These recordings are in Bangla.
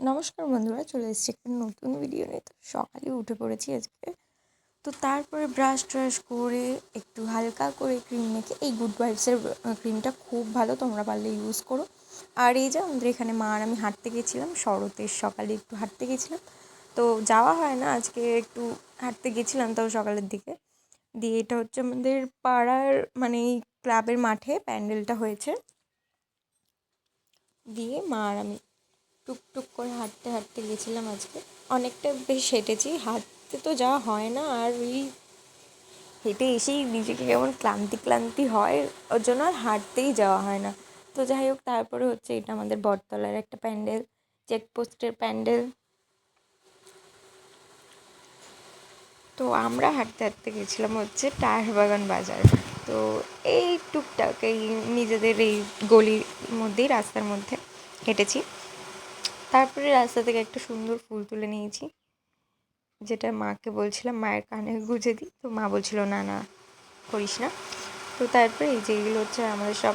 নমস্কার বন্ধুরা, চলে এসেছি একটা নতুন ভিডিও নিয়ে। তো সকালে উঠে পড়েছি আজকে। তো তারপরে ব্রাশ ট্রাশ করে একটু হালকা করে ক্রিম মেখে, এই গুড ভাইবসের ক্রিমটা খুব ভালো, তোমরা পারলে ইউজ করো। আর এই যে আমাদের এখানে মা আর আমি হাঁটতে গেছিলাম, শরতের সকালে একটু হাঁটতে গেছিলাম। তো যাওয়া হয় না, আজকে একটু হাঁটতে গেছিলাম তাও সকালের দিকে। দিয়ে এটা হচ্ছে আমাদের পাড়ার মানে এই ক্লাবের মাঠে প্যান্ডেলটা হয়েছে। দিয়ে মা আর আমি টুকটুক করে হাঁটতে হাঁটতে গেছিলাম আজকে। অনেকটা বেশ হেঁটেছি, হাঁটতে তো যাওয়া হয় না, আর ওই হেঁটে এসেই নিজেকে কেমন ক্লান্তি ক্লান্তি হয়, ওর জন্য আর হাঁটতেই যাওয়া হয় না। তো যাই হোক, তারপরে হচ্ছে এটা আমাদের বটতলার একটা প্যান্ডেল, চেকপোস্টের প্যান্ডেল। তো আমরা হাঁটতে হাঁটতে গেছিলাম হচ্ছে টায়ারবাগান বাজার। তো এই টুকটাক এই নিজেদের এই গলির মধ্যেই, রাস্তার মধ্যে হেঁটেছি। তারপরে রাস্তা থেকে একটা সুন্দর ফুল তুলে নিয়েছি, যেটা মাকে বলছিলাম মায়ের কানে গুঁজে দিই। তো মা বলছিল না না করিস না। তো তারপরে এই যে এগুলো হচ্ছে আমাদের সব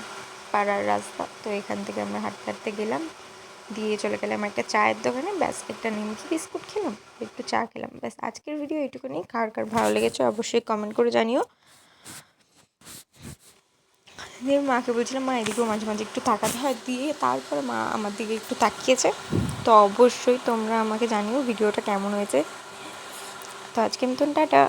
পাড়ার রাস্তা। তো এখান থেকে আমরা হাঁটতে হাঁটতে গেলাম, দিয়ে চলে গেলাম একটা চায়ের দোকানে। ব্যাস একটা নিমকি বিস্কুট খেলাম, একটু চা খেলাম, ব্যাস। আজকের ভিডিও এইটুকুনি। কার কার ভালো লেগেছে অবশ্যই কমেন্ট করে জানিও। দিয়ে মাকে বলছিলাম মা এদিকেও মাঝে মাঝে একটু তাকাতে হয়, দিয়ে তারপরে মা আমার দিকে একটু তাকিয়েছে। তো অবশ্যই তোমরা আমাকে জানিও ভিডিওটা কেমন হয়েছে। তো আজকে মতন টাটা।